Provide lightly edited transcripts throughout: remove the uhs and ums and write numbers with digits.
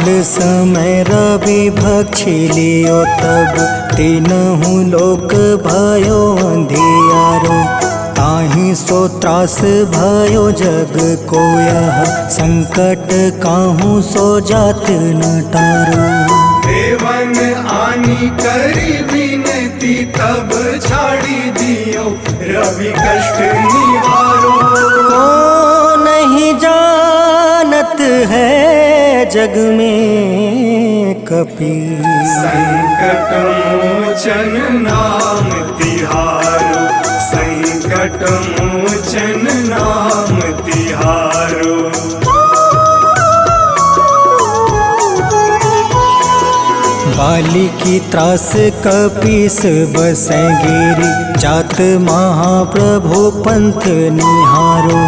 काल समय रवि भक्षी लियो तब तीनहु लोक भयो अंधियारो। ताहि सो त्रास भयो जग को यह संकट काहू सो जात न टारो। देवन आनी करी विनती तब छाड़ी दियो रवि कष्ट निवारो। को नहीं जानत है जग में कपि संकट मोचन नाम तिहारो। संकट मोचन नाम तिहारो। बाली की त्रास कपीस बसै गिरी जात महाप्रभु पंथ निहारो।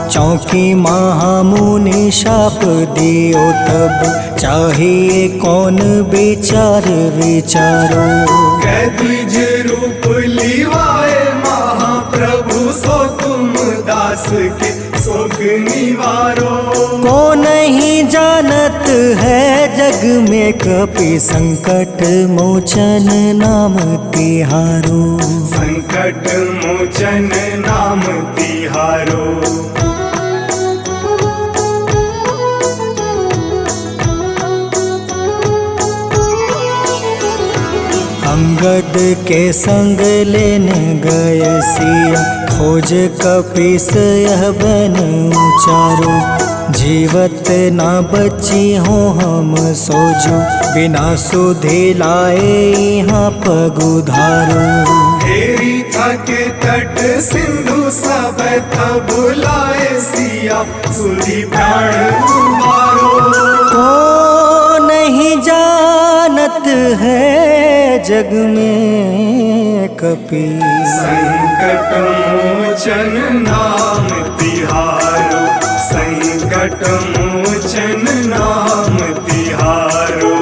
चौकी महामुनि शाप दियो तब चाहिए कौन विचार विचारो। कैदिज रूप लिवाए महाप्रभु सो तुम दास के शोक निवारो। को नहीं जानत है जग में कपि संकट मोचन नाम तिहारो। संकट मोचन नाम तिहारो। अंगद के संग लेने गए सिया खोज कपीस यह बन उचारो। जीवत ना बची हो हम सोजो बिना सुधि लाए यहाँ पग उधारो। हेरी थके तट सिंधु सब तब लाए सिया सुधि प्राण उबारो। को नहीं जानत है जग में कपि संकट मोचन नाम तिहारो। संकट मोचन नाम तिहारो।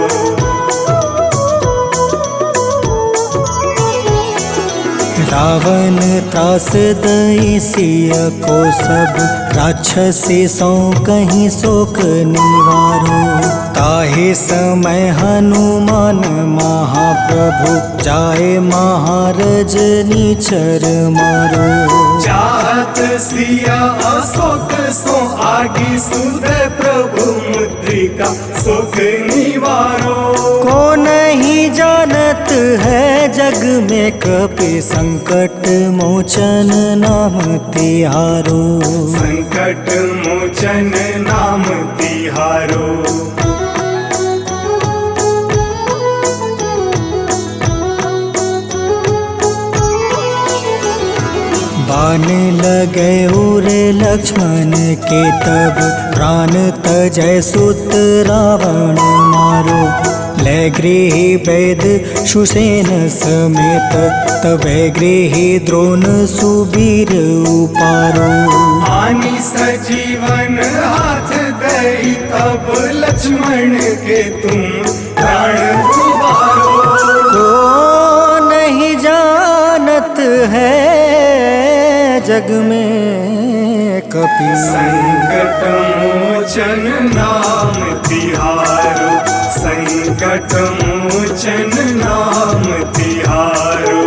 रावण त्रास दई सिया को सब राक्षसी सो कहीं शोक निवारो। ताहे समय हनुमान महाप्रभु जाए महारज नीचर मारो। चाहत सिया अशोक सो आगी सुधे प्रभु मुद्रिका शोक निवारो। को नहीं जानत है जग में कपि संकट मोचन नाम तिहारो। संकट मोचन नाम तिहारो। बाण लगे उर लक्ष्मण के तब प्राण तजय सुत रावण मारो। ले गृही वैद सुसेन समेत तबे गृही द्रोण सुबीर उपारो। आनी सजीवन हाथ दई तब लक्ष्मण के तुम प्राण उबारो। को नहीं जानत है जग में कपि संकट मोचन नाम तिहारो। संकट मोचन नाम तिहारो।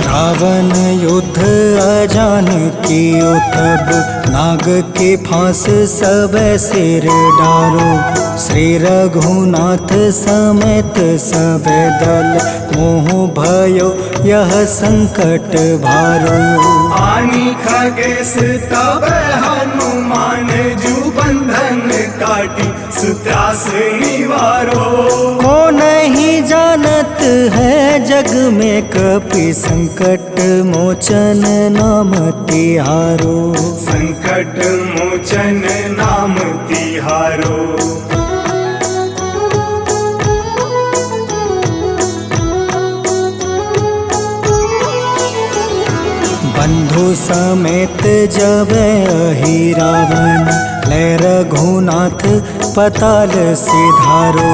रावण युद्ध अजान कियो तब नाग के फांस सब सिर डारो। श्री रघुनाथ समेत सब दल मोह भयो यह संकट भारो। आनी खगेश तब हनुमान जू बंधन काटी सुत्रास निवारो। को नहीं जानत है जग में कपि संकट मोचन नाम तिहारो। संकट मोचन नाम तिहारो। बंधु समेत जब अहि रावण चले रघुनाथ पताल सिधारो।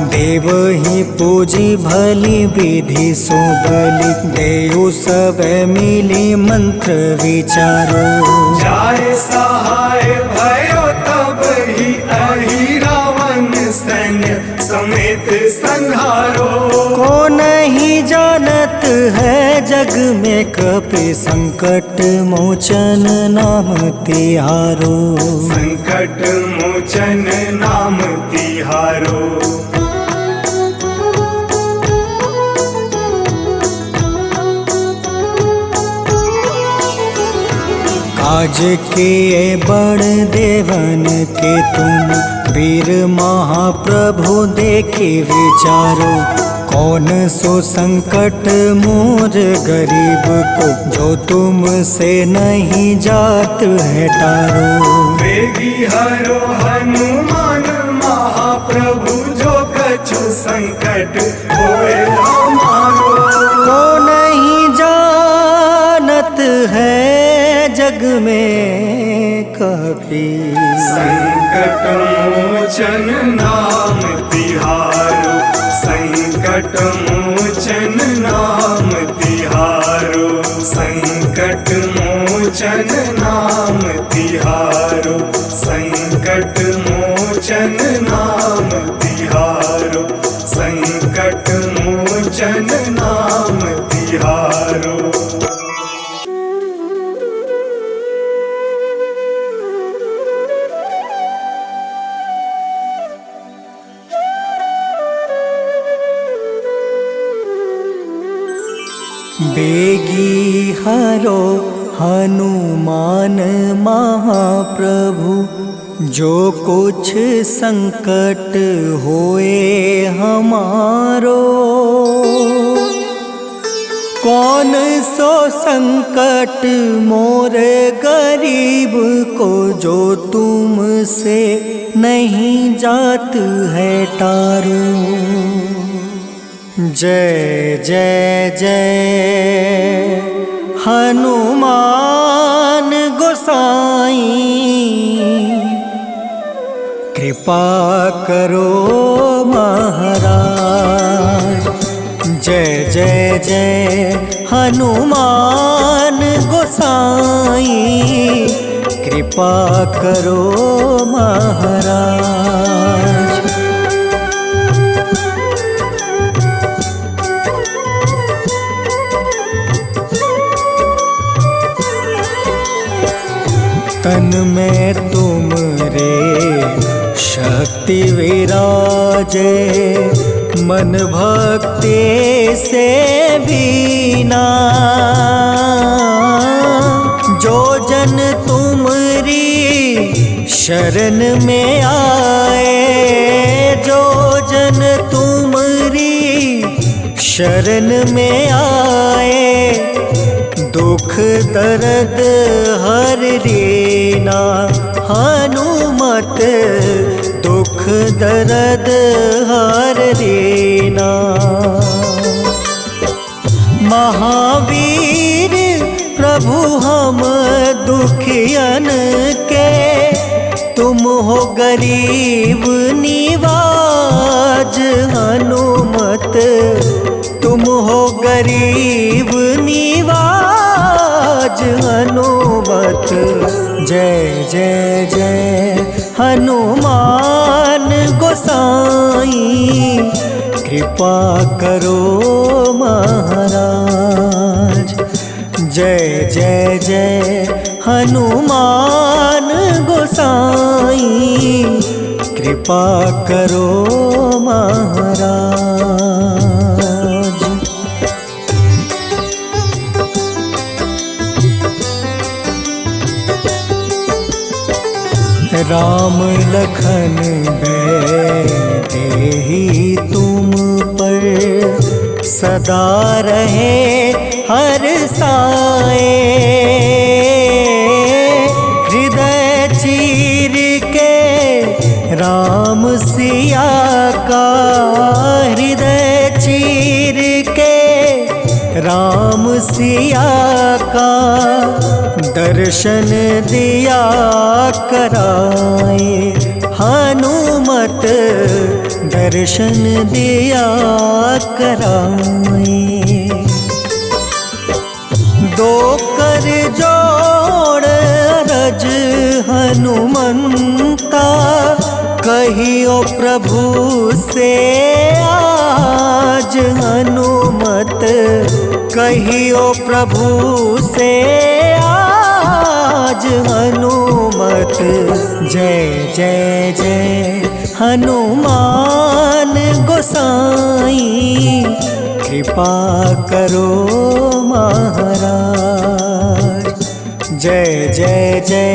देव ही पूजी भली विधि सुबली, देव सब मिली मंत्र विचारो। जाय सहाय भयो तब ही अहि रावण सैन्य समेत संहारो। को नहीं जानत है जग में कपि संकट मोचन नाम तिहारो। संकट मोचन नाम तिहारो। काज किए बड़ देवन के तुम, वीर महाप्रभु देखी विचारो। कौन सो संकट मोर गरीब को, जो तुम से नहीं जात है टारो। वेगी हरो हनुमान महाप्रभु, जो कछु संकट होए हमारो। को नहीं जानत है जग में कपि, संकट मोचन नाम तिहारो। संकट मोचन नाम तिहारो। संकट मोचन नाम तिहारो। संकट मोचन नाम तिहारो। संकट मोचन नाम तिहारो। बेगी हरो हनुमान महाप्रभु, जो कुछ संकट होए हमारो। कौन सो संकट मोर गरीब को, जो तुम से नहीं जात है टारो। जय जय जय हनुमान गोसाई, कृपा करो महाराज। जय जय जय हनुमान गोसाई, कृपा करो महाराज। तन में तुम रे शक्ति विराजे, मन भक्ति से बीना। जो जन तुमरी शरण में आए, जो जन तुमरी शरण में आए, दुख दर्द हर लेना। हनुमत दुख दर्द हर लेना। महावीर प्रभु हम दुखियन के, तुम हो गरीब निवाज। हनुमत तुम हो गरीब निवाज। हनुमत जय जय जय हनुमान गोसाई, कृपा करो महाराज। जय जय जय हनुमान गोसाई, कृपा करो महाराज। राम लखन देहि तुम पर, सदा रहे हर साए। हृदय चीर के राम सिया का, हृदय चीर के राम राम सिया का दर्शन दिया कराए, हनुमत दर्शन दिया कराए। दो कर जोड़ रज हनुमंता, कहियो प्रभु से आज हनुमत, कहियो प्रभु से आज हनुमत। जय जय जय हनुमान गोसाई, कृपा करो महाराज। जय जय जय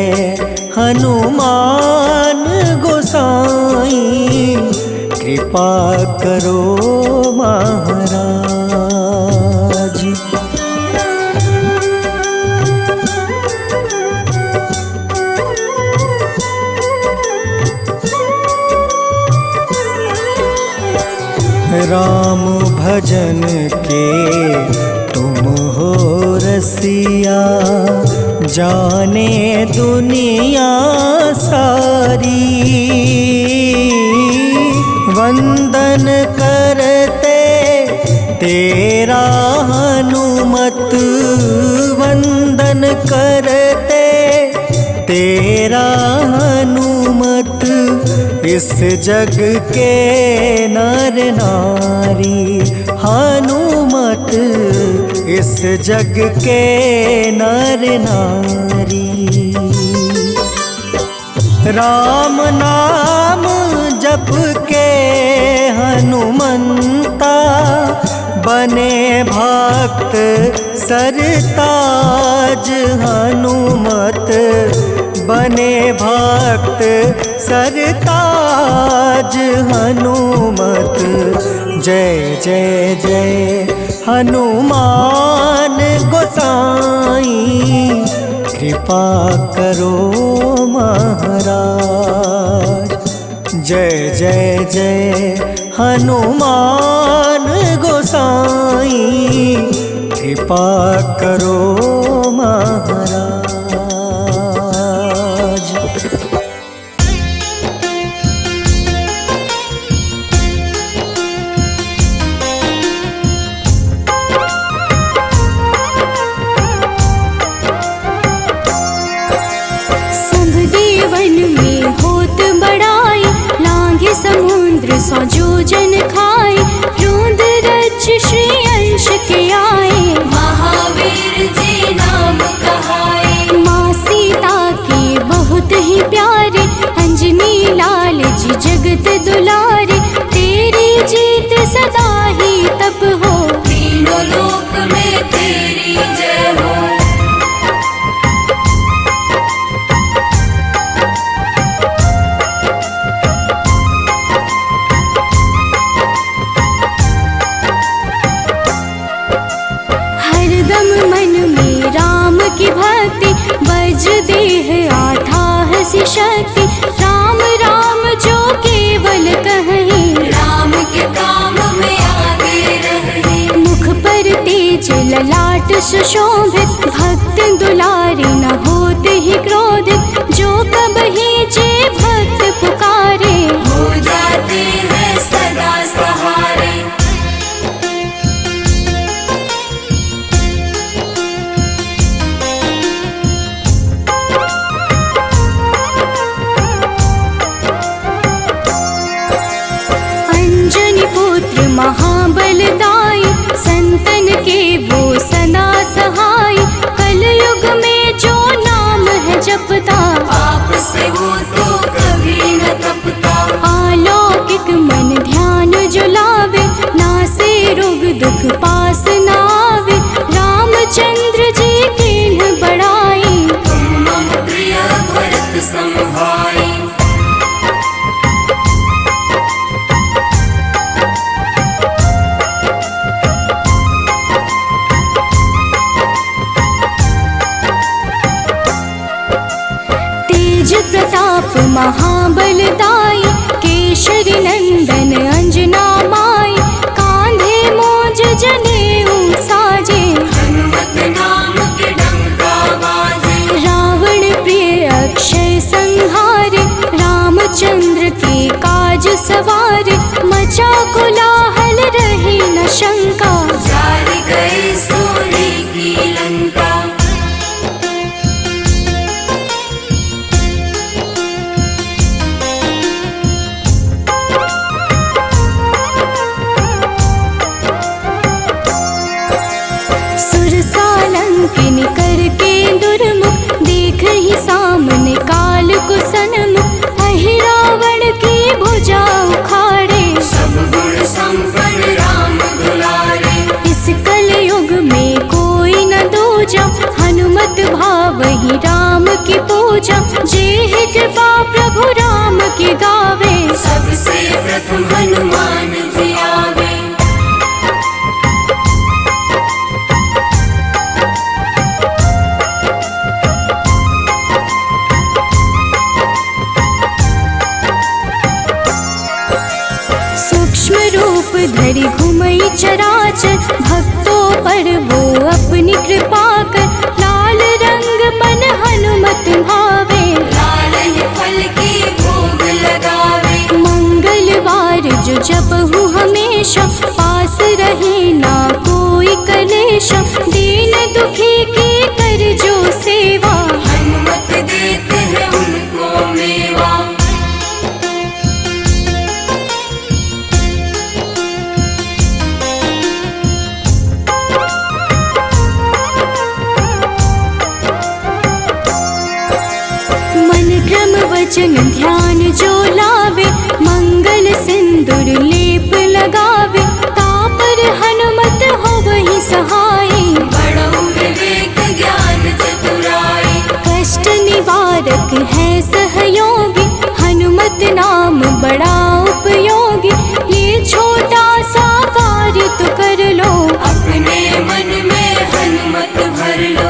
हनुमान गोसाई, कृपा करो महाराज। राम भजन के तुम हो रसिया, जाने दुनिया सारी। वंदन करते तेरा हनुमत, वंदन करते तेरा हनुमत। इस जग के नर नारी हनुमत, इस जग के नर नारी। राम नाम जप के हनुमंता, बने भक्त सरताज हनुमत, बने भक्त सरताज हनुमत। जय जय जय हनुमान गोसाई, कृपा करो महाराज। जय जय जय हनुमान गोसाई, कृपा करो महाराज। समुद्र सौ जोजन खाए, रूंद रज श्री अंश के आए। महावीर जी नाम कहाए, माँ सीता के बहुत ही प्यारे, अंजनी लाल जी जगत दुलारे। तेरी जीत सदा ही तब हो, तीनों लोक में तेरी जय हो। की भक्ति बज देह आठाह सी शक्ति। राम राम जो केवल कहीं, राम के काम में आगे रहे। मुख पर तेज ललाट सुशोभित, भक्त दुलारे न होते ही क्रोधित। जो कबहि जे भक्त पुकारे, हो जाते हैं सदा सहारे। महाबलदाई, संतन के वो सदा सहाय। कलयुग में जो नाम है जपता, पाप से वो तो कभी न तपता। अलौकिक मन ध्यान जो लावे, नासे रोग दुख पास न आवे। रामचंद्र जी किन्ह बड़ाई, तुम मम प्रिय भरत सम भाई। प्रताप रामचंद्र के काज सवार, मचा कोलाहल रही न शंका, जार गए सूर्य की लंका। सुरसालंकिनी करके दुर्मुख, देख ही सामने काल को सन्मुख, अहि रावण की भुजा उखाड़े, सब गुण संपन्न राम दुलारे। इस कलयुग में कोई न दूजा, हनुमत भावहि राम की पूजा, जेहि कृपा प्रभु राम की गावे, सबसे प्रथम हनुमान जी आवे। सूक्ष्म रूप धरि घुमई चराचर, भक्तों पर वो अपनी कृपा कर, लाल रंग मन हनुमत भावे, लाल ही फल की भोग लगावे। मंगलवार जो जपहु हमेशा, पास रहे ना कोई कलेशा, दीन दुखी की कर जो सेवा, हनुमत देते हैं उनको मेवा। मन क्रम वचन ध्यान जो लावे, मंगल सिंदूर लेप लगावे, तापर हनुमत हो वही सहाय, बड़ो विवेक ज्ञान चतुराई। कष्ट निवारक है सहयोगी, हनुमत नाम बड़ा उपयोगी, ये छोटा सा कार्य तो कर लो, अपने मन में हनुमत भर लो।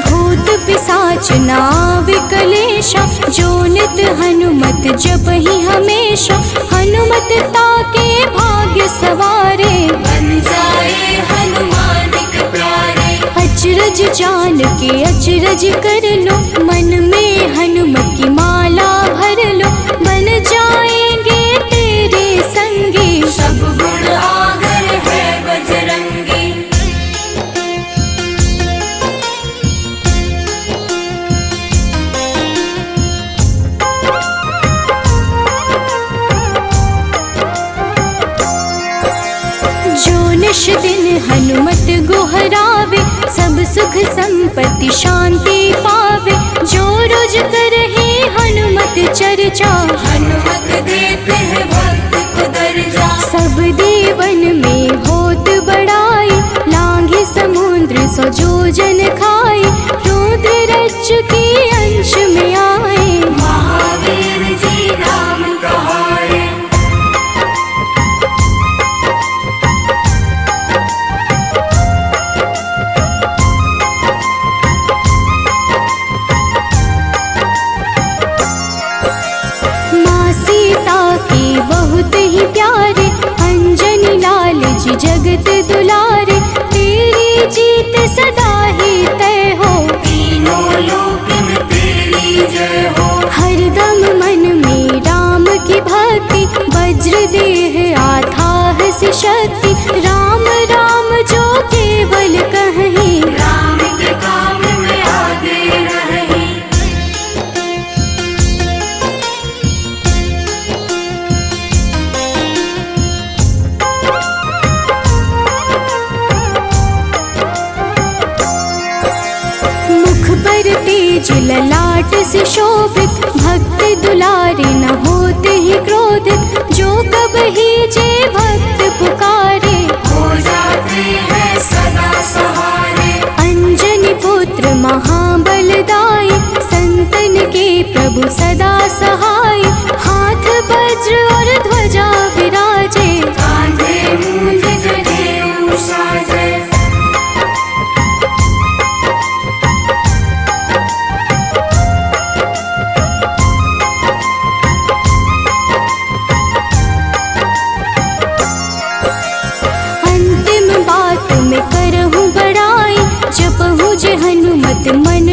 भूत पिशाच नाव कलेशा, जो नित हनुमत जप ही हमेशा, हनुमत ताके भाग्य सवारे, बन जाए हनुमान के प्यारे। अचरज जान के अचरज कर लो, मन में हनुमत की माला भर लो, बन जाएंगे तेरे संगी, सब गुण आगर है बजरंगी। जो निश दिन हनुमत गोहरावे, सब सुख संपत्ति शांति पावे, जो रोज करहे हनुमत चर्चा, हनुमत देते हैं भक्त को दर्जा। सब देवन में होत बड़ाई, लांघे समुद्र सो जो जन खाए, रुद्र रज के अंश में आए, महावीर जी नाम कहाए। माँ सीता के बहुत ही प्यारे, अंजनी लाल जी जगत दुलारे, तेरी जीत सदा ही तय हो, तीनों लोक में तेरी जय हो। हरदम मन में राम की भक्ति, वज्र देह आधार से शक्ति, राम राम जो केवल कहीं, राम के काम में आगे रहे। मुख पर तेज ललाट से शोभित, भक्त दुलारे न होते ही क्रोधित, जो कब ही जे भक्त पुकारे, हो जाते हैं सदा सहारे। अंजनी पुत्र महाबलदाई, संतन के प्रभु सदा सहाय, हाथ वज्र और ध्वजा विराजे, कांधे मूंज जनेऊ साजे।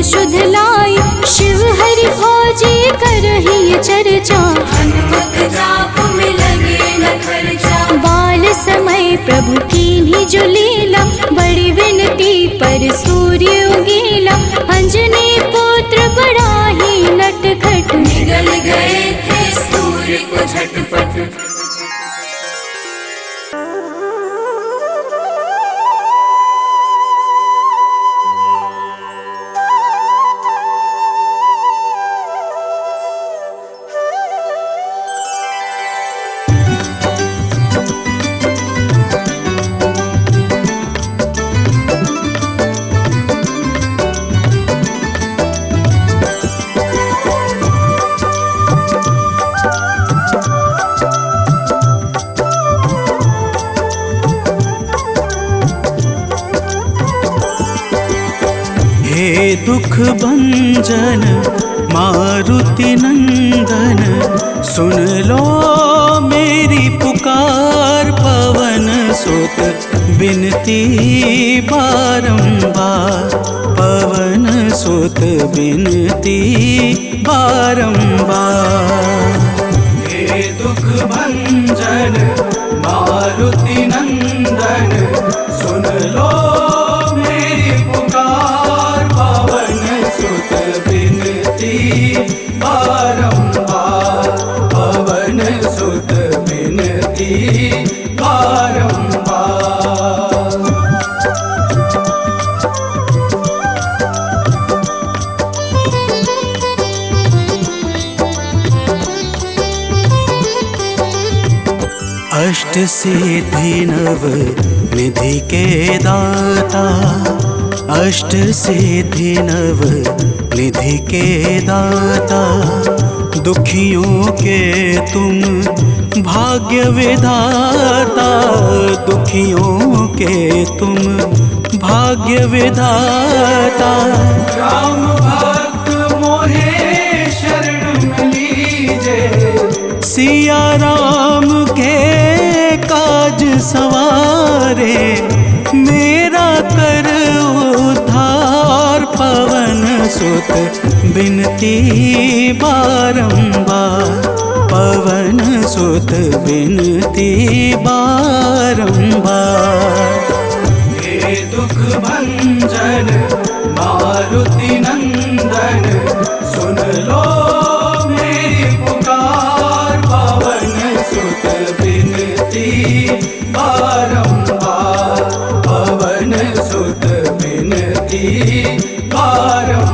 शुद्ध लाई, शिव हरि भोजी करही चर्चा। हनुमत जाप में लगे न खर्चा। बाल समय प्रभु कीन्ही जो लीला, बड़ी विनती पर सूर्य उगेला। अंजनी पुत्र बड़ा ही नटखट, निगल गए थे सूर्य को झटपट। हे दुख भंजन मारुति नंदन, सुन लो मेरी पुकार। पवन सुत बिनती बारंबार, पवन सुत बिनती बारंबार। हे दुख भंजन मारुति नंदन, सुन लो मेरी पुकार। पवन सुत बिनती बारंबार, पवन सुत बिनती बारंबार। अष्ट सिद्धि नव निधि के दाता, अष्ट सिद्धि नव निधि के दाता। दुखियों के तुम भाग्य विधाता, दुखियों के तुम भाग्य विधाता। राम भक्त मोहे शरण लीजे, सिया राम के काज सवारे। मेरा कर उद्धार, पवन सुत बिनती बारंबार, पवन सुत बिनती बारंबार। हे दुख भंजन मारुति नंदन, सुन लो मेरी पुकार। पवन सुत बिनती बारंबार, पवन सुत बिनती बारंबार।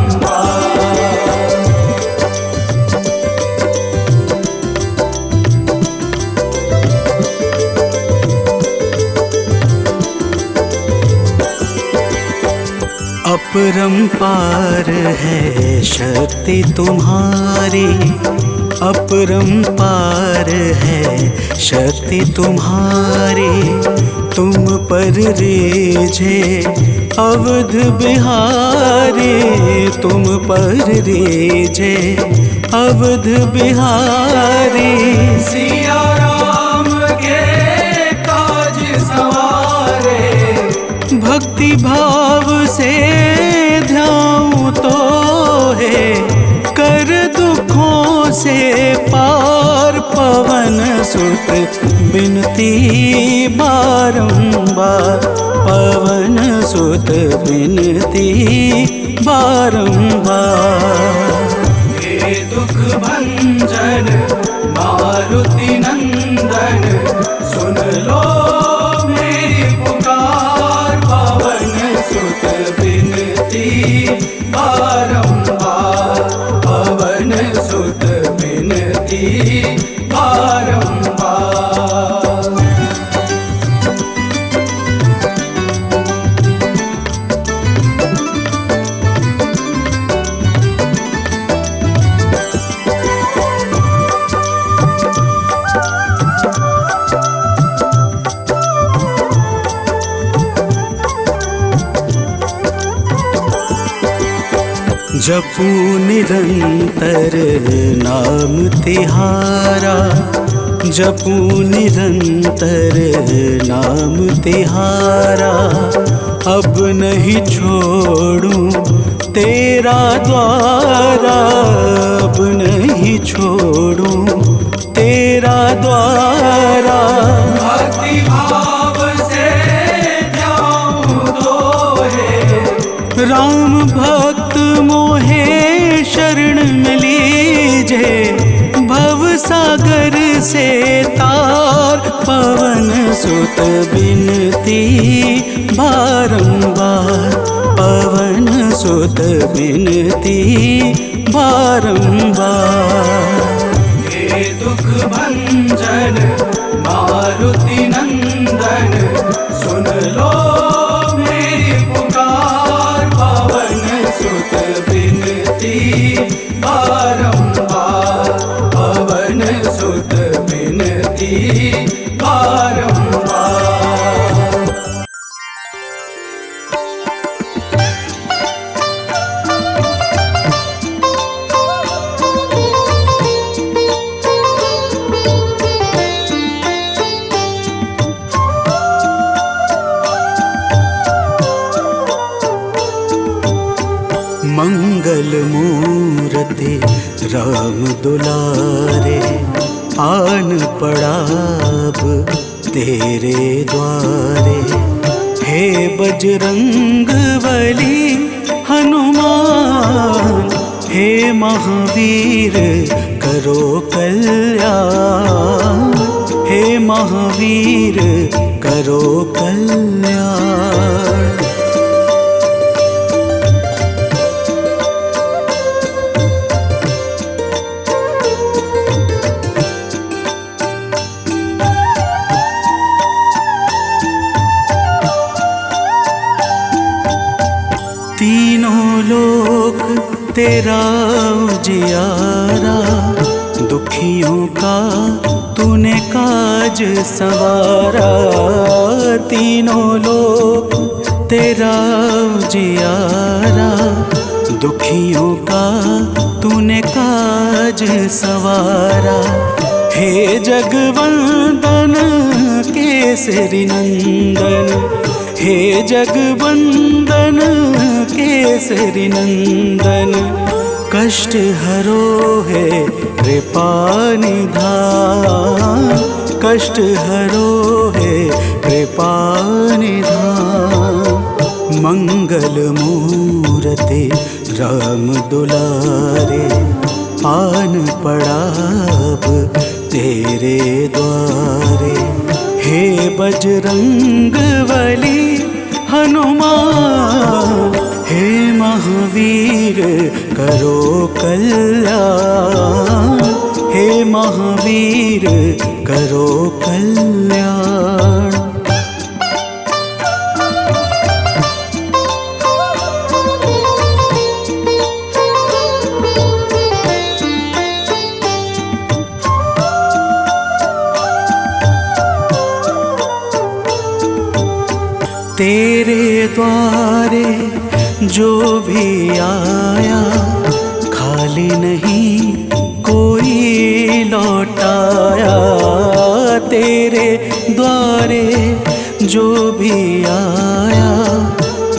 अपरंपार है शक्ति तुम्हारी, अपरंपार है शक्ति तुम्हारी। तुम पर रीझे अवध बिहारी, तुम पर रीझे अवध बिहारी। सिया राम के काज सवारे, भक्ति भाव से ध्याऊं तो है कर दुखों से पार। पवन सुत बिनती बारंबार, पवन सुत बिनती बारंबार। हे दुख भंजन मारुति नंदन, सुन लो मेरी पुकार। पवन सुत बिनती बारंबार, पवन सुत बिनती बारंबार। जपू निरंतर नाम तिहारा, जपू निरंतर नाम तिहारा। अब नहीं छोड़ूं तेरा द्वारा अब नहीं छोड़ूं, तेरा द्वारा भक्ति भाव से जाऊं दोहे, राम भक्त मोहे शरण में लीजे, भव सागर से तार पवन सुत बिनती बारंबार, पवन सुत बिनती बारंबार। हे दुख भंजन मारुति नंदन, सुन लो मेरी पुकार, पवन सुत बिनती बारंबार, पवन सुत बिनती बारंबार। मंगल मूर्ति राम दुलारे, आन पड़ा अब तेरे द्वारे। हे बजरंग बली हनुमान, हे महावीर करो कल्याण, हे महावीर करो कल्याण। तीनों लोक तेरा उजियारा, दुखियों का तूने काज संवारा। तीनों लोक तेरा उजियारा, दुखियों का तूने काज संवारा। हे जगवंदन केसरी नंदन, हे जगवंदन केसरी नंदन, कष्ट हरो है कृपा निधान, कष्ट हरो है कृपा निधान। मंगल मूर्ति राम दुलारे, आन पड़ा अब तेरे द्वारे। हे बजरंग बली हनुमान, हे महावीर करो कल्याण, हे महावीर करो कल्याण। तेरे द्वारे जो भी आया, खाली नहीं कोई लौटाया। तेरे द्वारे जो भी आया,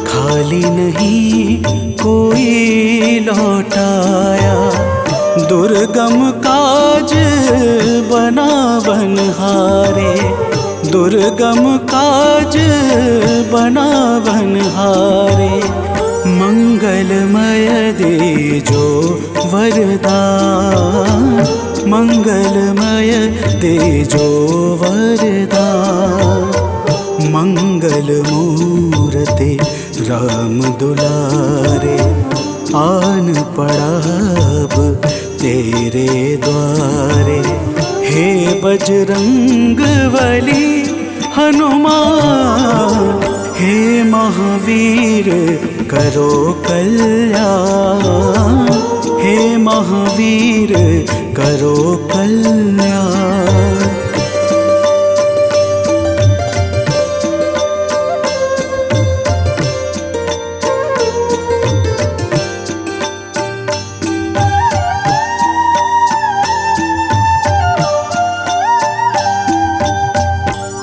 खाली नहीं कोई लौटाया। दुर्गम काज बना बनहारे, दुर्गम काज बना बनहारे। मंगलमय दे जो वरदान, मंगलमय दे जो वरदान। मंगल मूर्ति राम दुलारे, आन पड़ा अब तेरे द्वारे। हे बजरंग बली हनुमान, हे महावीर करो कल्याण, हे महावीर करो कल्याण।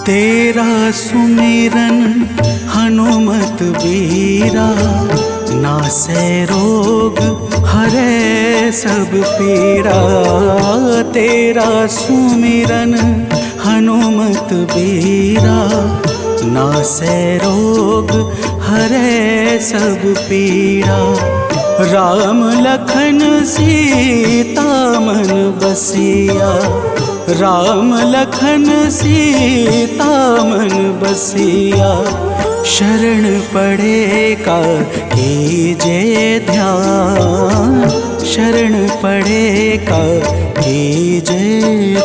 तेरा सुमिरन हनुमत बीरा, नासै रोग हरै सब पीड़ा, तेरा सुमिरन हनुमत बीरा। नासै रोग हरै सब पीड़ा, राम लखन सीता मन बसिया। राम लखन सीता मन बसिया, शरण पड़े का कीजे ध्यान। शरण पड़े का कीजे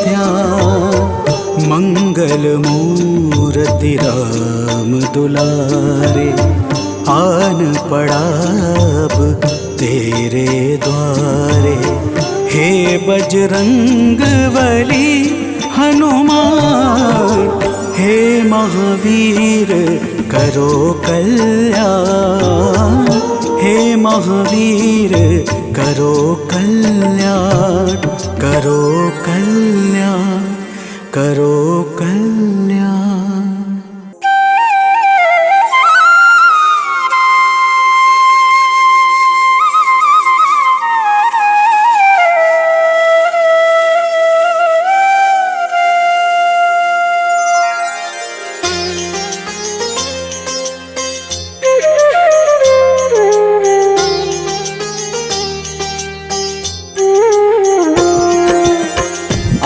ध्यान। मंगल मूर्ति राम दुलारे, आन पड़ा अब तेरे द्वारे। हे बजरंग बली हनुमान, हे महावीर करो कल्याण। हे महावीर करो कल्याण, करो कल्याण, करो कल्याण।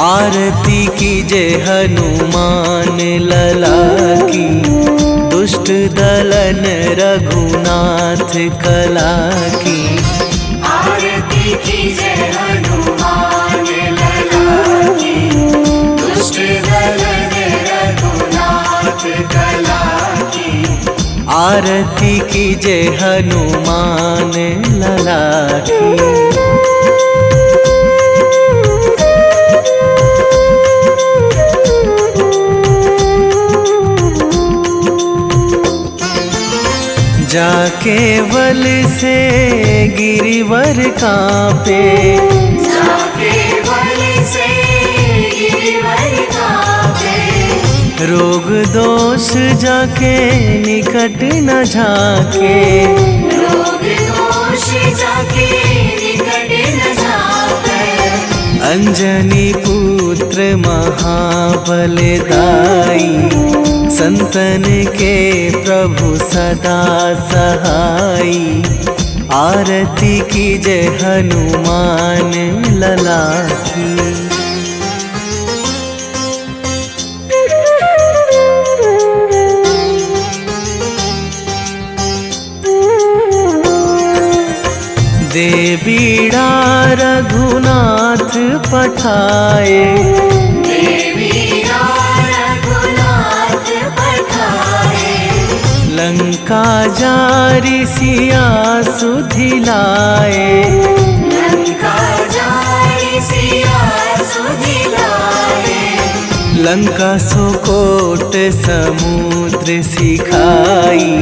आरती कीजे हनुमान लला की, दुष्ट दलन रघुनाथ कला की। आरती कीजे हनुमान लला की, दुष्ट दलन रघुनाथ कला की। आरती कीजे हनुमान लला की। जाके बल से गिरिवर कांपे, जाके बल से गिरिवर कांपे। रोग दोष जाके निकट न झाके। रोग दोष जाके निकट न झाके। अंजनी पुत्र महाबलदाई, संतन के प्रभु सदा सहाई। आरती कीजे हनुमान लला की। दे बीड़ा रघुनाथ पठाए, लंका जारी सिया सुधिलाए। लंका जारी सिया सुधिलाए। लंका सोकोट समुद्र सिखाई,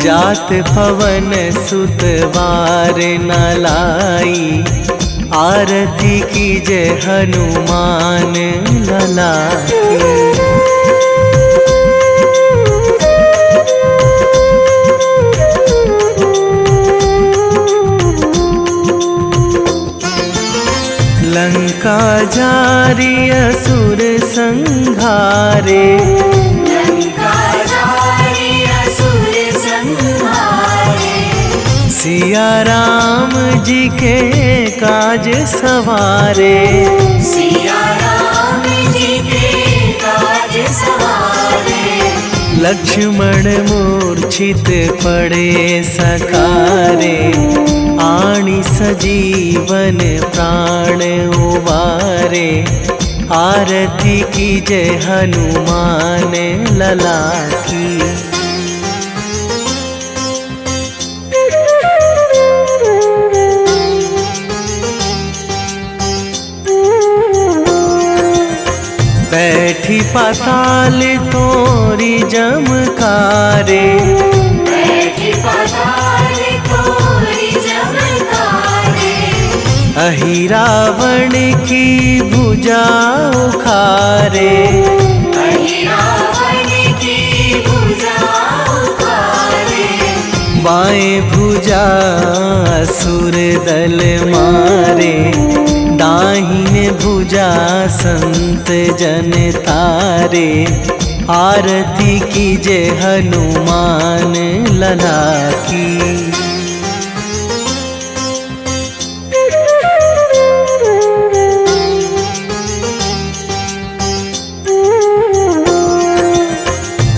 जात पवन सुत वार न लाई। आरती कीजे हनुमान लला की। लंका जारी असुर संहारे, लंका जारी असुर संहारे। सिया राम जी के काज सवारे। सिया राम जी के काज सवारे। लक्ष्मण मूर्छित पड़े सकारे, आणी सजीवन प्राण उबारे। आरती कीजे हनुमान लला की। बैठी पाताल तोरी जमकारे, बैठी पाताल तोरी जमकारे। अहि रावण की भुजा उखारे, अहि रावण की भुजा उखारे। बाएं बाएं भुजा असुर दल मारे, दाहिने भुजा संत जन तारे। आरती कीजे हनुमान लला की।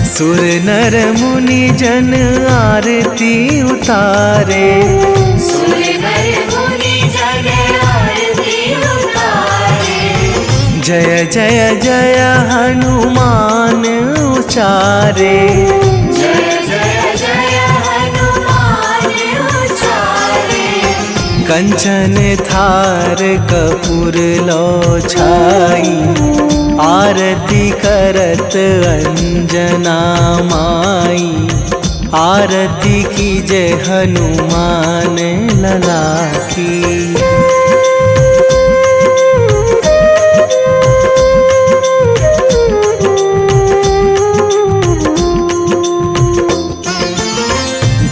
सुर नर मुनि जन आरती उतारे, सुर नर मुनि जन आरती उतारे। जय जय जय हनुमान उचारे, जय जय जय हनुमान उचारे। कंचन थार कपूर लो छाई, आरती करत अंजना माई। आरती कीजे हनुमान लला की।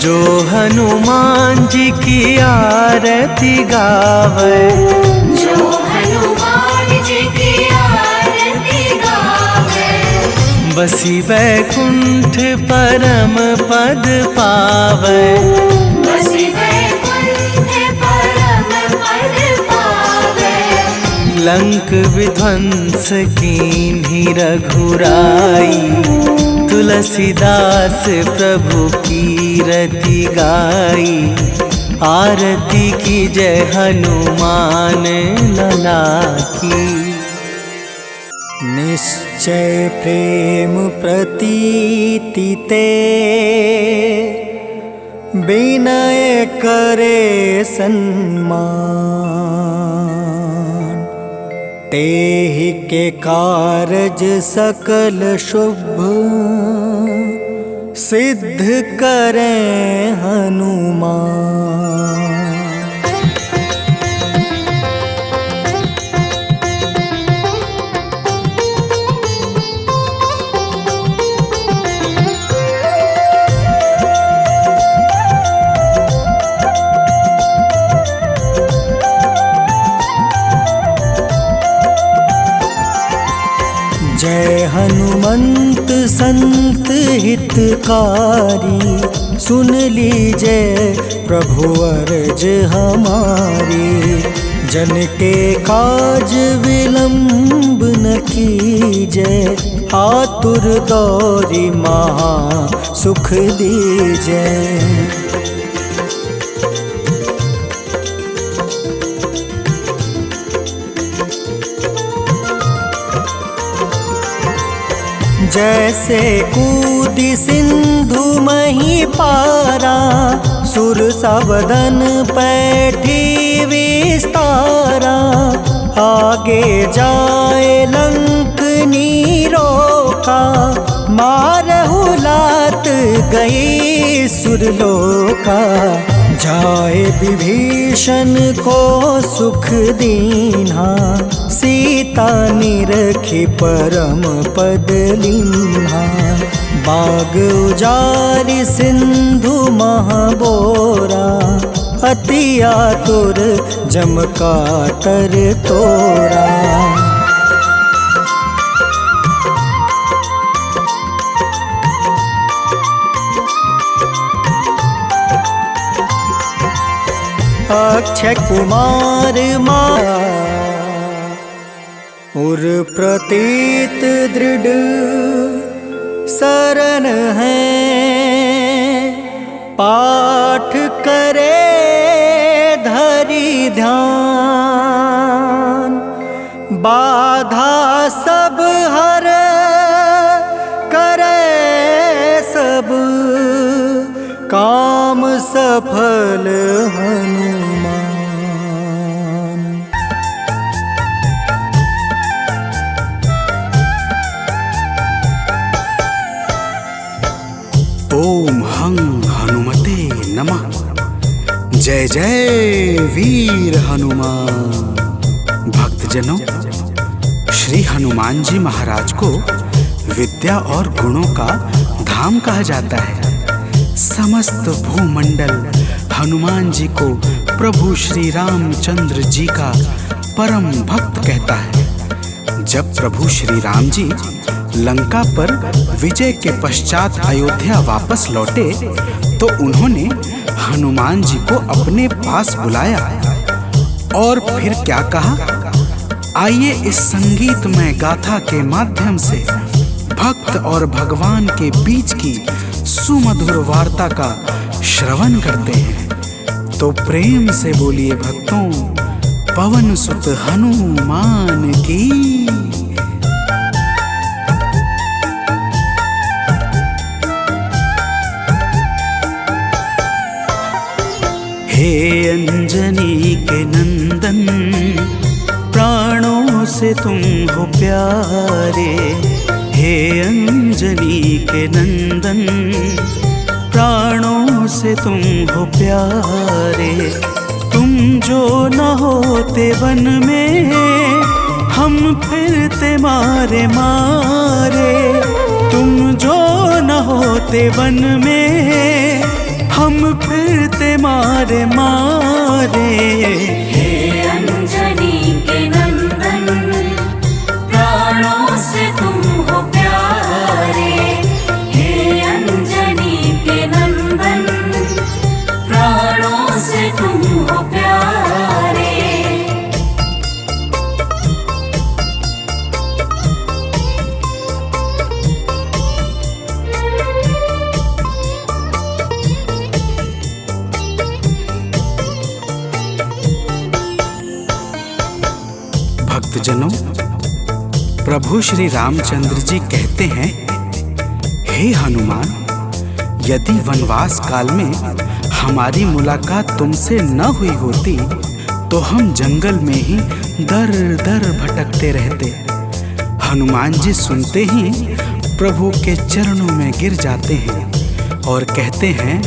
जो हनुमान जी की आरती गावे, जो हनुमान जी की आरती गावे। बसी वैकुंठ परम पद पावे, बसी वैकुंठ परम पद पावे। लंक विध्वंस कीन्ही रघुराई, तुलसीदास प्रभु कीरति गाई। आरती कीजे हनुमान लला की। निश्चय प्रेम प्रतीति ते, विनय करे सन्मान। तेहि के कारज सकल शुभ, सिद्ध करें हनुमान। जय हनुमंत संत हितकारी, सुन लीजिए प्रभु अर्ज हमारी। जन के काज विलंब न कीजिए, आतुर दौरी महा सुख दीजिए। जैसे कूदी सिंधु मही पारा, सुर सबदन पैठी विस्तारा। आगे जाए लंक नीरोका, मारहु लात गई सुरलोका। जाए विभीषण को सुख दीन्हा, सीता निरखी परम पद लीन्हा। बाग उजारि सिंधु महाबोरा, अति आतुर जम कातर तोरा। अक्षय कुमार माया, उर प्रतीत दृढ़ शरण है। पाठ करे धरि ध्यान, बाधा सब हर करे सब। काम सफल हनुमान। ओम हं हनुमते नमः। जय जय वीर हनुमान। भक्तजनों, श्री हनुमान जी महाराज को विद्या और गुणों का धाम कहा जाता है। समस्त भूमंडल हनुमान जी को प्रभु श्री रामचंद्र जी का परम भक्त कहता है। जब प्रभु श्री राम जी लंका पर विजय के पश्चात अयोध्या वापस लौटे तो उन्होंने हनुमान जी को अपने पास बुलाया और फिर क्या कहा, आइए इस संगीतमय गाथा के माध्यम से भक्त और भगवान के बीच की सुमधुर वार्ता का श्रवण करते हैं। तो प्रेम से बोलिए भक्तों, पवन सुत हनुमान की। हे अंजनी के नंदन, प्राणों से तुम हो प्यारे। हे अंजनी के नंदन, प्राणों से तुम हो प्यारे। तुम जो न होते वन में, हम फिरते मारे मारे। तुम जो न होते वन में, हम फिरते मारे मारे। हे अंजनी के नंदन, प्राणों से तुम हो प्यारे। हे अंजनी के नंदन, प्राणों से तुम हो प्यारे। भक्तजनों, प्रभु श्री रामचंद्र जी कहते हैं, हे हनुमान, यदि वनवास काल में हमारी मुलाकात तुमसे न हुई होती तो हम जंगल में ही दर दर भटकते रहते। हनुमान जी सुनते ही प्रभु के चरणों में गिर जाते हैं और कहते हैं,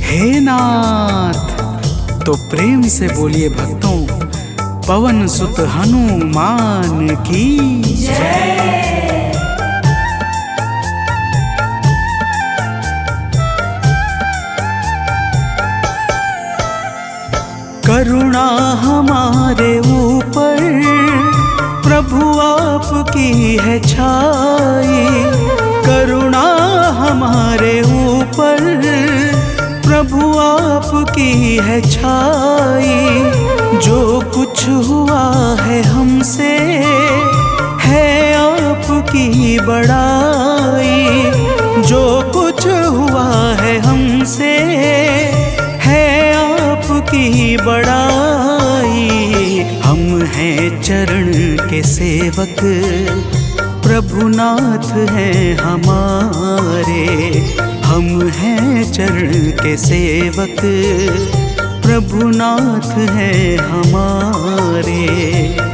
हे नाथ। तो प्रेम से बोलिए भक्तों, पवन सुत हनुमान की जय। करुणा हमारे ऊपर प्रभु आपकी है छाई। करुणा हमारे ऊपर प्रभु आपकी है छाई। जो कुछ हुआ है हमसे है आपकी बड़ाई। जो कुछ हुआ है हमसे है आपकी बड़ाई। हम हैं चरण के सेवक, प्रभुनाथ हैं हमारे। हम हैं चरण के सेवक, प्रभुनाथ हैं हमारे।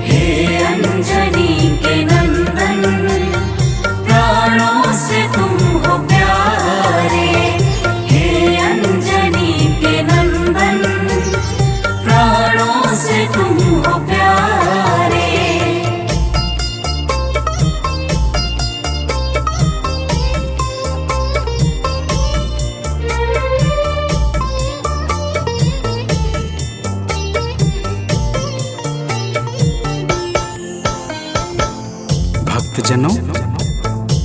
हे अंजनी के नंदन, प्राणों से तुम हो प्यारे। हे अंजनी के नंदन, प्राणों से तुम हो प्यारे। भक्तजनों,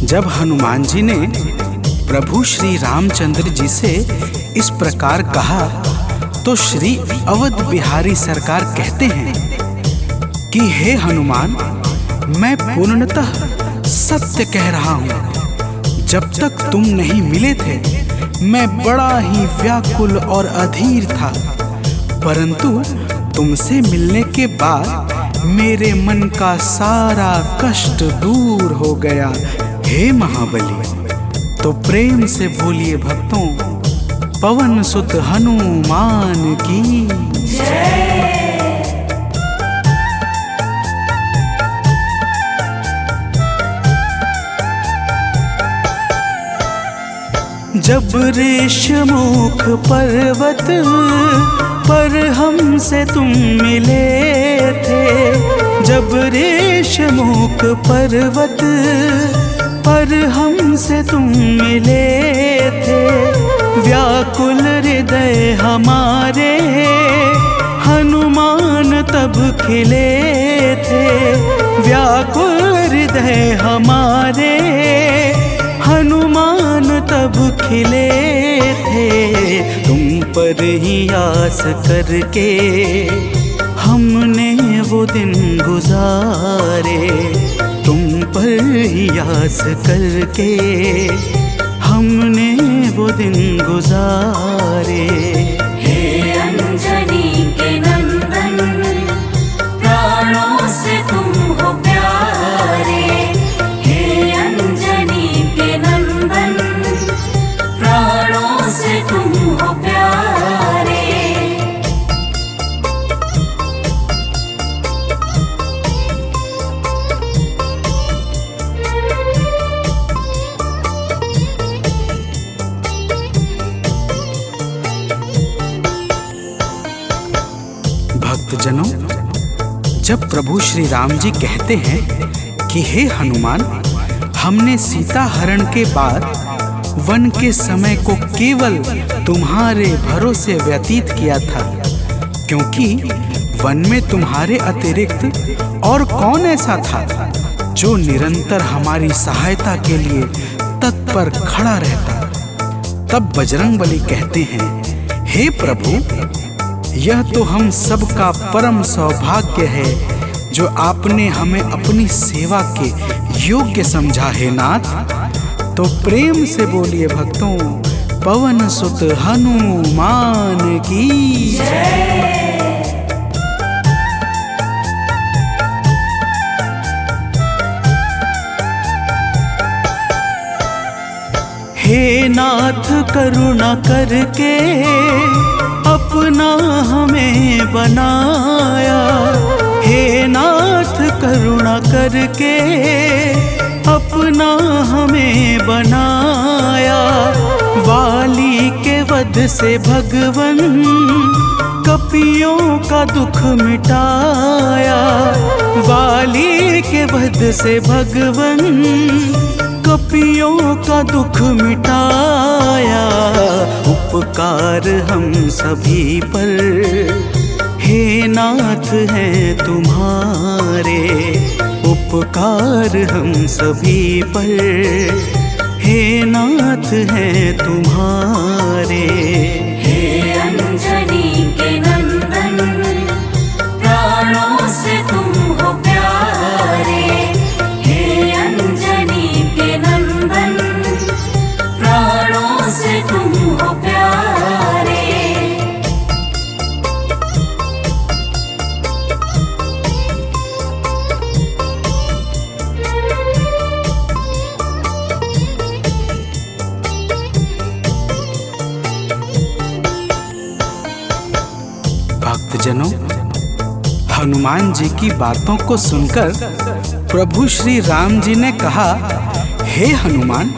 जब हनुमान जी ने प्रभु श्री रामचंद्र जी से इस प्रकार कहा तो श्री अवध बिहारी सरकार कहते हैं कि हे हनुमान, मैं पूर्णतः सत्य कह रहा हूँ। जब तक तुम नहीं मिले थे मैं बड़ा ही व्याकुल और अधीर था, परंतु तुमसे मिलने के बाद मेरे मन का सारा कष्ट दूर हो गया। हे महाबली। तो प्रेम से बोलिए भक्तों, पवन सुत हनुमान की जय। जब ऋषमुख पर्वत पर हमसे तुम मिले थे। जब ऋषमुख पर्वत पर हमसे तुम मिले थे। व्याकुल हृदय हमारे हनुमान तब खिले थे। व्याकुल हृदय हमारे हनुमान तब खिले थे। तुम पर ही आस करके हमने वो दिन गुजारे। तुम पर ही आस करके हमने वो दिन गुजारे। हे अंजनी के नंदन, प्राणों से तुम हो प्यारे। हे अंजनी के नंदन, प्राणों से तुम हो प्यारे। भक्तजनों, जब प्रभु श्री राम जी कहते हैं कि हे हनुमान, हमने सीता हरण के बाद वन के समय को केवल तुम्हारे भरोसे व्यतीत किया था, क्योंकि वन में तुम्हारे अतिरिक्त और कौन ऐसा था जो निरंतर हमारी सहायता के लिए तत्पर खड़ा रहता। तब बजरंगबली कहते हैं, हे प्रभु, यह तो हम सबका परम सौभाग्य है जो आपने हमें अपनी सेवा के योग्य समझा है नाथ। तो प्रेम से बोलिए भक्तों, पवन सुत हनुमान की जय। हे नाथ करुणा करके अपना हमें बनाया। हे नाथ करुणा करके अपना हमें बनाया। वाली के वध से भगवन कपियों का दुख मिटाया। वाली के वध से भगवन कपियों का दुख मिटाया। उपकार हम सभी पर हे नाथ हैं तुम्हारे। उपकार हम सभी पर हे नाथ हैं तुम्हारे। हे अंजनी के नंदन, प्राणों से तुम हो प्यारे। हे अंजनी के नंदन, प्राणों से तुम हो प्यारे। भक्तजनों, हनुमान जी की बातों को सुनकर प्रभु श्री राम जी ने कहा, हे हनुमान,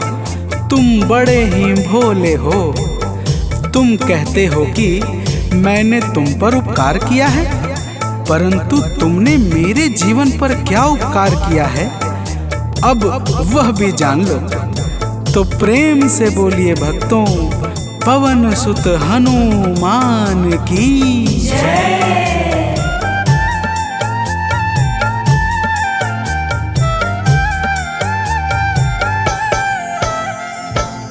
तुम बड़े ही भोले हो। तुम कहते हो कि मैंने तुम पर उपकार किया है, परंतु तुमने मेरे जीवन पर क्या उपकार किया है, अब वह भी जान लो। तो प्रेम से बोलिए भक्तों, पवन सुत हनुमान की जय।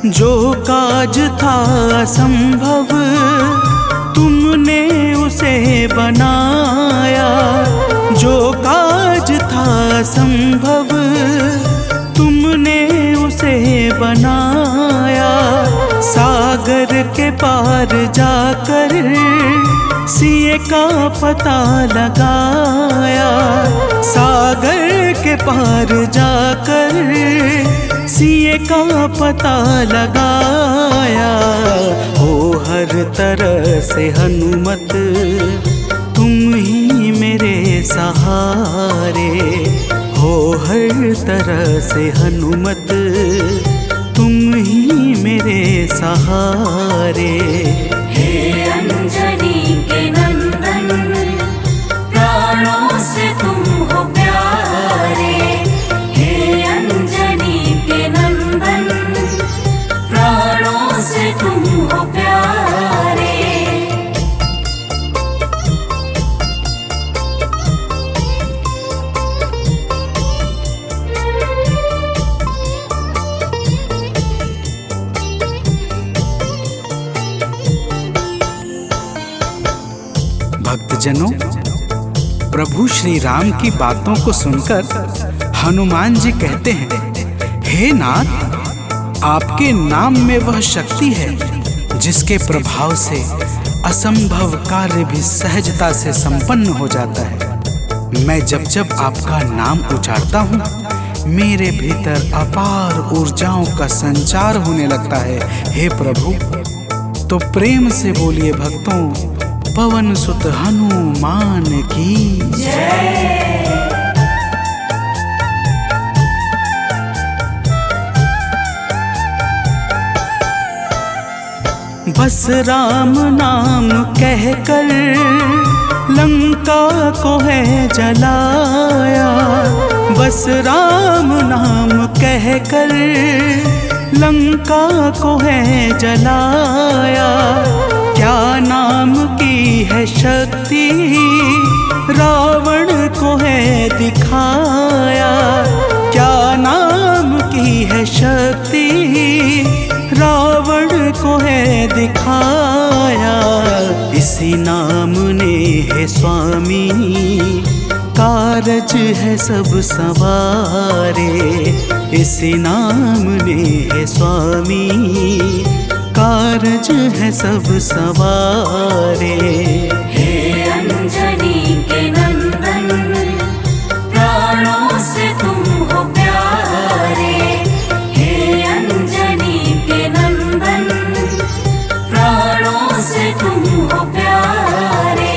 जो काज था असंभव तुमने उसे बनाया। जो काज था असंभव तुमने उसे बनाया। सागर के पार जाकर सिए का पता लगाया। सागर के पार जाकर सिए का पता लगाया। हो हर तरह से हनुमत तुम ही मेरे सहारे। हो हर तरह से हनुमत तुम ही मेरे सहारे। हे अंजनी के नंदन, प्राणों से तुम हो प्यारे। हे अंजनी के नंदन, प्राणों से तुम हो प्यारे। भक्तजनों, प्रभु श्री राम की बातों को सुनकर हनुमान जी कहते हैं, हे नाथ, आपके नाम में वह शक्ति है जिसके प्रभाव से असंभव कार्य भी सहजता से संपन्न हो जाता है। मैं जब जब आपका नाम उचारता हूँ, मेरे भीतर अपार ऊर्जाओं का संचार होने लगता है। हे प्रभु, तो प्रेम से बोलिए भक्तों, पवन सुत हनुमान की जय। बस राम नाम कहकर लंका को है जलाया, बस राम नाम कहकर लंका को है जलाया। क्या नाम की है शक्ति रावण को है दिखाया, क्या नाम की है शक्ति रावण को है दिखाया। इसी नाम ने है स्वामी कारज है सब सवारे, इसी नाम ने है स्वामी कारज है सब सवारे। हे अंजनी के नंदन, प्राणों से तुम हो प्यारे। हे अंजनी के नंदन, प्राणों से तुम हो प्यारे।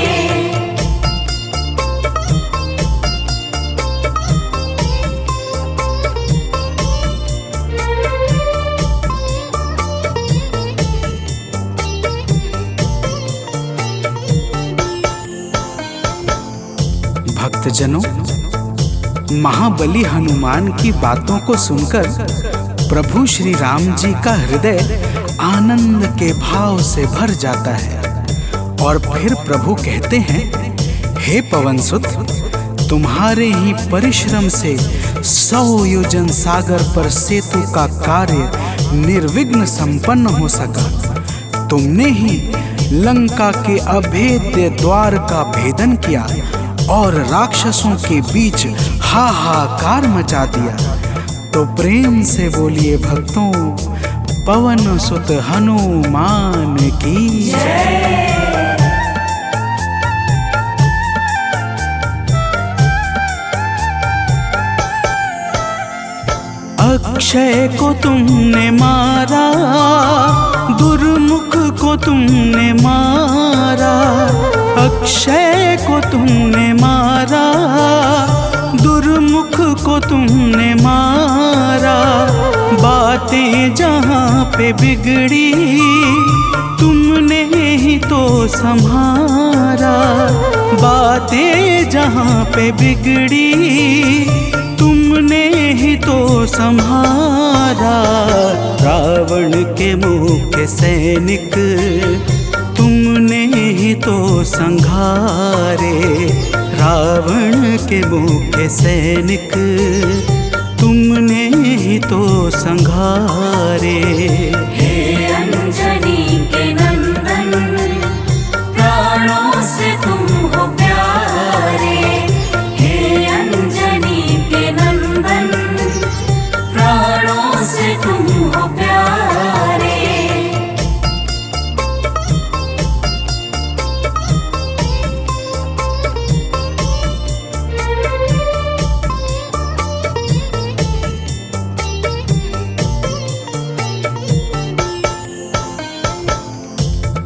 भक्तजनों, महाबली हनुमान की बातों को सुनकर प्रभु श्री राम जी का हृदय आनंद के भाव से भर जाता है और फिर प्रभु कहते हैं, हे पवनसुत, तुम्हारे ही परिश्रम से 100 योजन सागर पर सेतु का कार्य निर्विघ्न संपन्न हो सका। तुमने ही लंका के अभेद्य द्वार का भेदन किया और राक्षसों के बीच हाहाकार मचा दिया। तो प्रेम से बोलिए भक्तों, पवन सुत हनुमान की जय। अक्षय को तुमने मारा, दुर्मुख को तुमने मारा, अक्षय को तुमने मारा, दुर्मुख को तुमने मारा। बातें जहाँ पे बिगड़ी तुमने ही तो संहारा, बातें जहाँ पे बिगड़ी तुमने ही तो संहारा। रावण के मुख्य सैनिक तुमने ही तो संघारे, रावण के मुख्य सैनिक तुमने ही तो संघारे। हे अंजनी के नंदन, प्राणों से तुम हो प्यारे। हे अंजनी के नंदन, प्राणों से तुम हो प्यारे।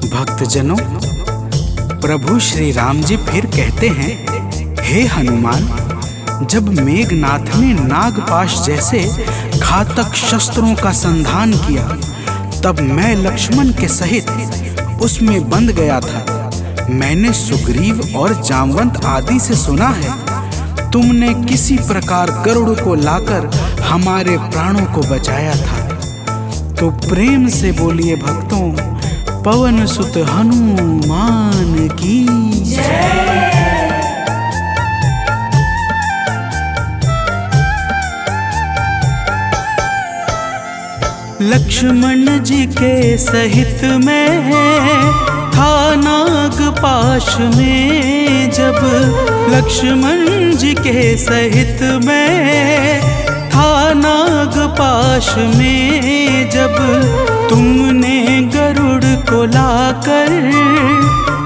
भक्तजनों, प्रभु श्री राम जी फिर कहते हैं, हे हनुमान, जब मेघनाथ ने नागपाश जैसे घातक शस्त्रों का संधान किया, तब मैं लक्ष्मण के सहित उसमें बंध गया था। मैंने सुग्रीव और जामवंत आदि से सुना है, तुमने किसी प्रकार गरुड़ को लाकर हमारे प्राणों को बचाया था। तो प्रेम से बोलिए भक्तों, पवन सुत हनुमान की लक्ष्मण जी के सहित में था नाग पाश में जब, लक्ष्मण जी के सहित में था नाग पाश में जब, तुमने गरुड़ को लाकर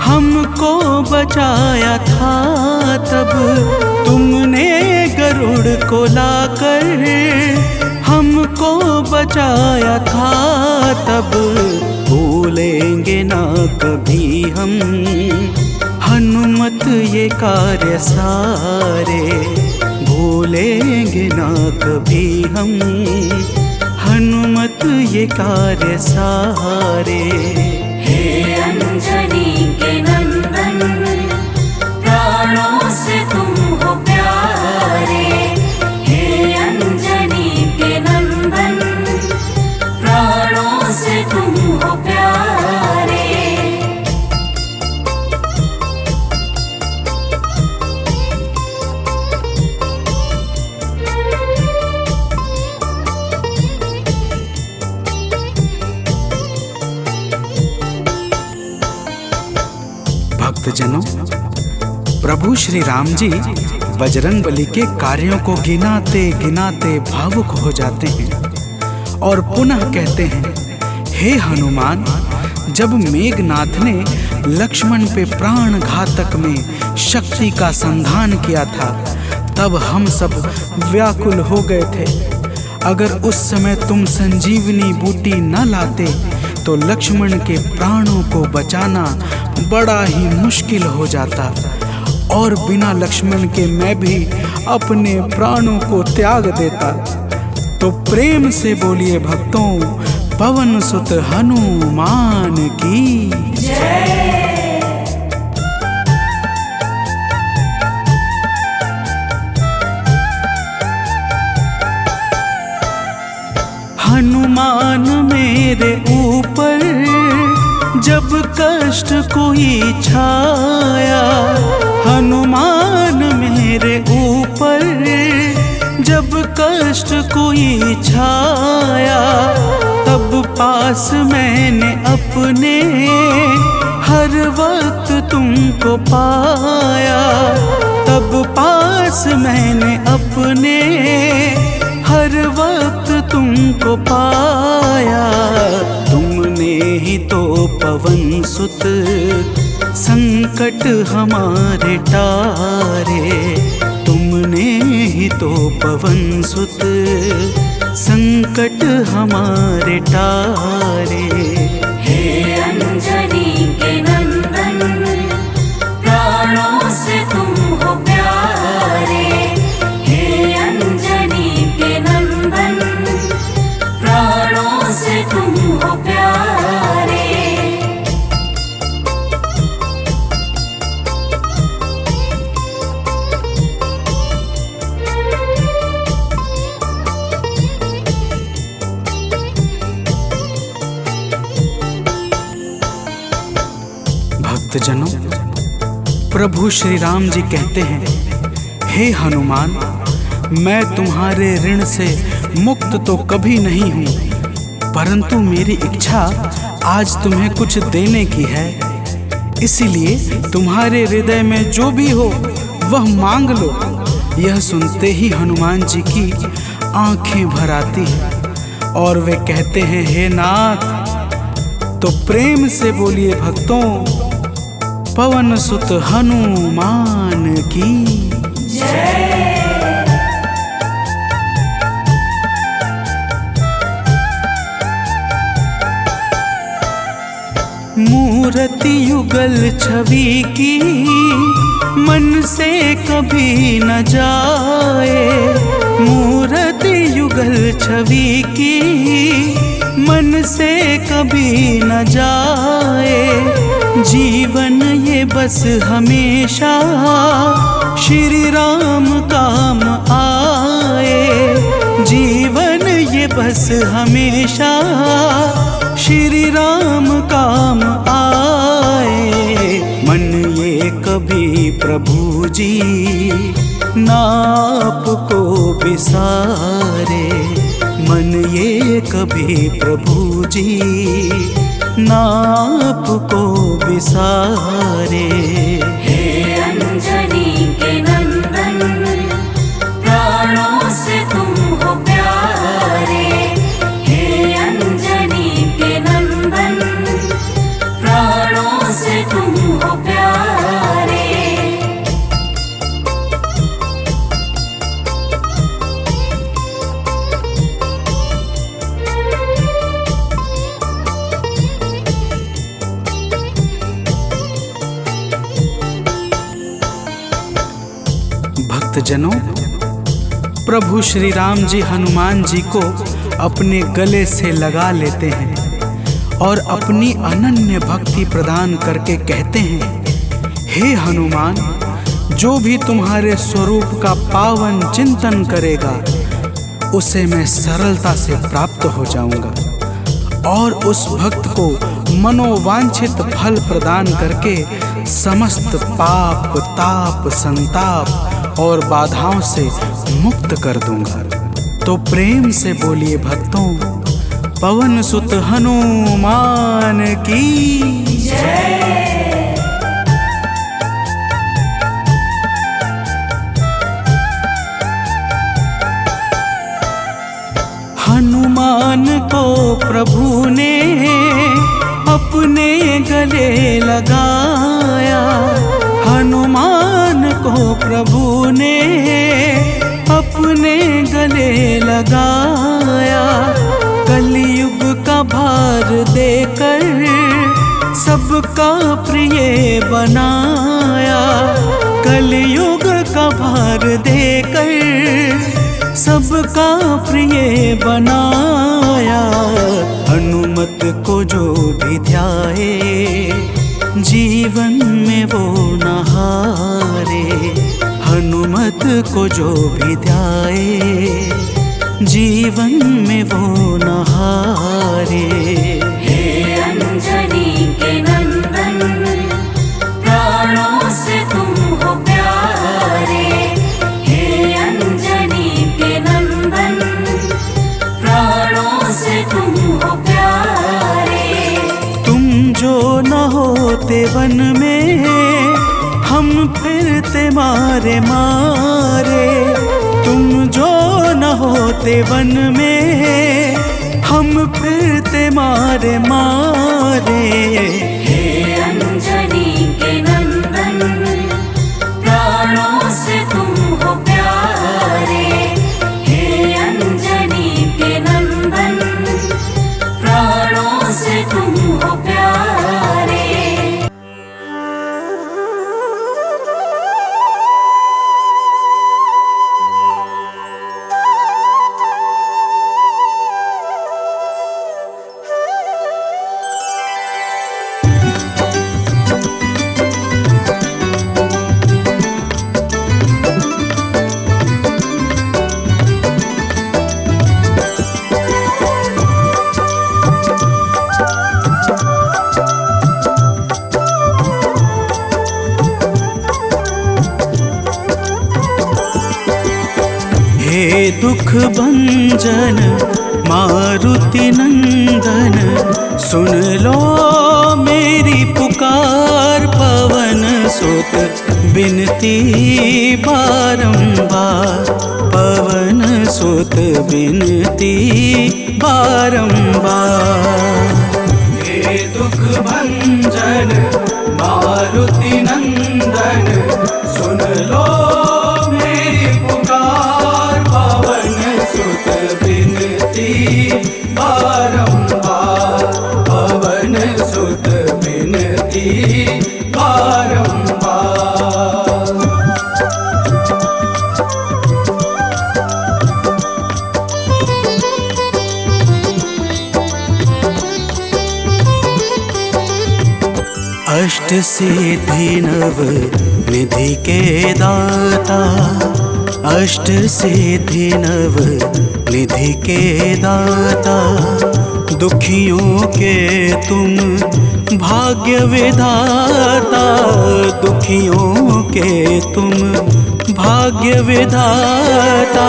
हमको बचाया था तब, तुमने गरुड़ को लाकर हमको बचाया था तब, भूलेंगे ना कभी हम हनुमत ये कार्य सारे, भूलेंगे ना कभी हम हनुमत ये कार्य सारे। हे अंजनी के नंदन, प्राणों से तुम हो प्यारे। हे अंजनी के नंदन, प्राणों से तुम हो प्यारे। भक्तजनों, प्रभु श्री राम जी बजरंगबली के कार्यों को गिनाते गिनाते भावुक हो जाते हैं और पुनः कहते हैं, हे हनुमान, जब मेघनाथ ने लक्ष्मण पे प्राण घातक में शक्ति का संधान किया था तब हम सब व्याकुल हो गए थे। अगर उस समय तुम संजीवनी बूटी न लाते तो लक्ष्मण के प्राणों को बचाना बड़ा ही मुश्किल हो जाता और बिना लक्ष्मण के मैं भी अपने प्राणों को त्याग देता। तो प्रेम से बोलिए भक्तों, पवन सुत हनुमान की जय। हनुमान मेरे ऊपर जब कष्ट कोई छाया, हनुमान मेरे ऊपर जब कष्ट कोई छाया, तब पास मैंने अपने हर वक्त तुमको पाया, तब पास मैंने अपने हर वक्त तुमको पाया। तुमने ही तो पवन सुत संकट हमारे टारे, तुमने ही तो पवन सुत संकट हमारे टारे। हे अंजनी के नंदन, प्राणों से तुम हो प्यारे। हे अंजनी के नंदन, प्राणों से तुम हो प्यारे। भक्तजनों, प्रभु श्री राम जी कहते हैं, हे हनुमान, मैं तुम्हारे ऋण से मुक्त तो कभी नहीं हूँ, परंतु मेरी इच्छा आज तुम्हें कुछ देने की है। इसीलिए तुम्हारे हृदय में जो भी हो वह मांग लो। यह सुनते ही हनुमान जी की आंखें भर आती हैं और वे कहते हैं, हे नाथ। तो प्रेम से बोलिए भक्तों, पवन सुत हनुमान की जय। मूर्ति युगल छवि की मन से कभी न जाए, मूर्ति युगल छवि की मन से कभी न जाए। जीवन ये बस हमेशा श्री राम काम आए, जीवन ये बस हमेशा श्री राम काम आए। मन ये कभी प्रभु जी नाप को बिसारे, मन ये कभी प्रभु जी नाप को बिसारे। हे अंजनी के नंदन, प्राणों से तुम हो प्यारे। हे अंजनी के नंदन, प्राणों से तुम हो प्यारे। भक्तजनों, प्रभु श्री राम जी हनुमान जी को अपने गले से लगा लेते हैं और अपनी अनन्य भक्ति प्रदान करके कहते हैं, हे हनुमान, जो भी तुम्हारे स्वरूप का पावन चिंतन करेगा उसे मैं सरलता से प्राप्त हो जाऊंगा और उस भक्त को मनोवांछित फल प्रदान करके समस्त पाप, ताप, संताप और बाधाओं से मुक्त कर दूंगा। तो प्रेम से बोलिए भक्तों, पवन सुत हनुमान की जय। हनुमान को प्रभु ने अपने गले लगाया, हनुमान को प्रभु ने अपने गले लगाया। कलयुग का भार देकर सबका प्रिय बनाया, कलयुग का भार देकर सबका प्रिय बनाया। हनुमत को जो भी ध्याए जीवन में वो न हारे, हनुमत को जो भी ध्याए जीवन में वो न हारे। हे अंजनी के नंदन, प्राणों से तुम हो प्यारे। हे अंजनी के नंदन, प्राणों से तुम हो प्यारे। तुम जो न होते वन में हम फिरते मारे मारे, तुम जो न होते वन में हम फिरते मारे मारे। हे अंजनी के नंदन, प्राणों से तुम हो प्यारे। हे अंजनी के नंदन, प्राणों से तुम हो प्यारे। हे दुख भंजन मारुति नंदन, सुन लो मेरी पुकार। पवन सुत बिनती बारंबार, पवन सुत बिनती बारंबार। हे दुख भंजन मारुति नंदन, सुन लो मेरी पुकार। पवन सुत बिनती बारंबार, पवन सुत बिनती बारंबार। अष्ट सिद्धि नव निधि के दाता, अष्ट सिद्धि नव निधि के दाता, दुखियों के तुम भाग्य विधाता, दुखियों के तुम भाग्य विधाता।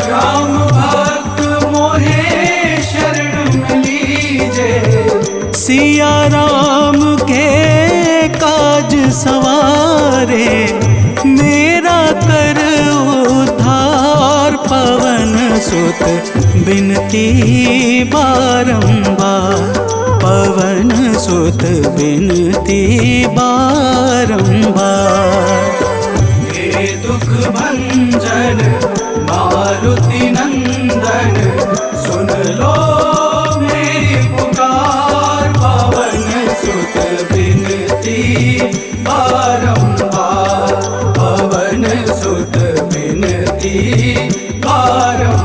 राम भक्त मोहे शरण में लीजे, सिया राम के काज सवारे, मेरा कर उद्धार पवन सुत बिनती बारंबार, पवन सुत बिनती बारंबार। हे दुख भंजन मारुति नंदन, सुन लो मेरी पुकार, पवन सुत बिनती बारंबार, पवन सुत बिनती बारंबार।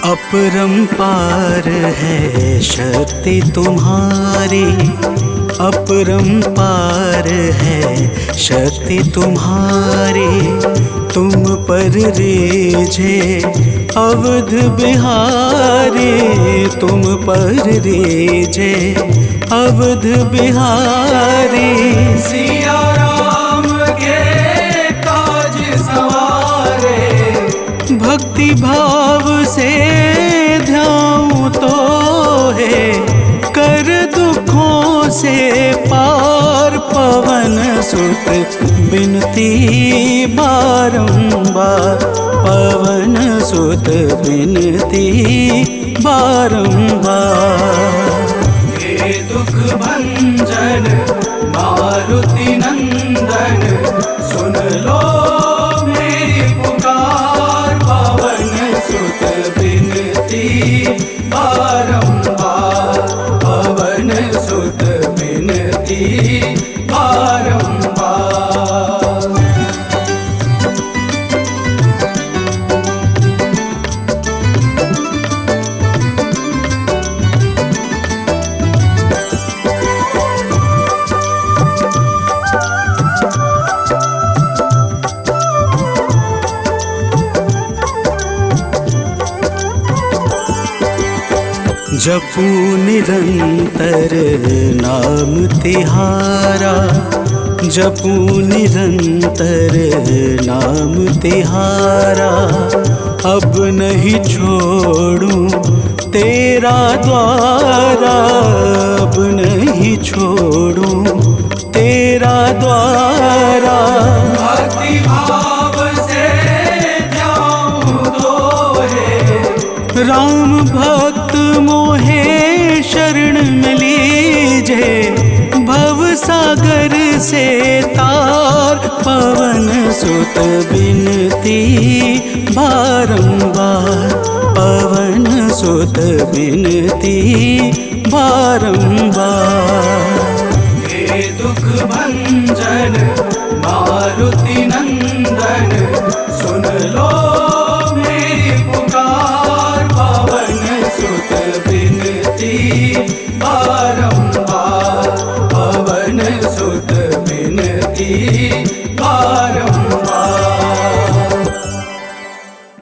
अपरंपार है शक्ति तुम्हारी, अपरंपार है शक्ति तुम्हारी, तुम पर रीझे अवध बिहारी, तुम पर रीझे अवध बिहारी। सिया राम के काज सवारे, भक्ति भाव से ध्याऊं तो है, कर दुखों से पार, पवन सुत बिनती बारंबार, पवन सुत बिनती बारंबार। हे दुख भंजन मारुति नंदन, सुन लो मेरी पुकार, पवन सुत बिनती बारंबार, पवन सुत बिनती बारंबार। जपू निरंतर नाम तिहारा, जपू निरंतर नाम तिहारा, अब नहीं छोड़ूं तेरा द्वारा, अब नहीं छोड़ूं तेरा द्वारा। भक्ति भाव से ध्याऊं तो है, राम भक्त मोहे शरण में लीजे, भव सागर से तार, पवन सुत बिनती बारंबार, पवन सुत बिनती बारंबार। हे दुख भंजन मारुति नंदन, सुन लो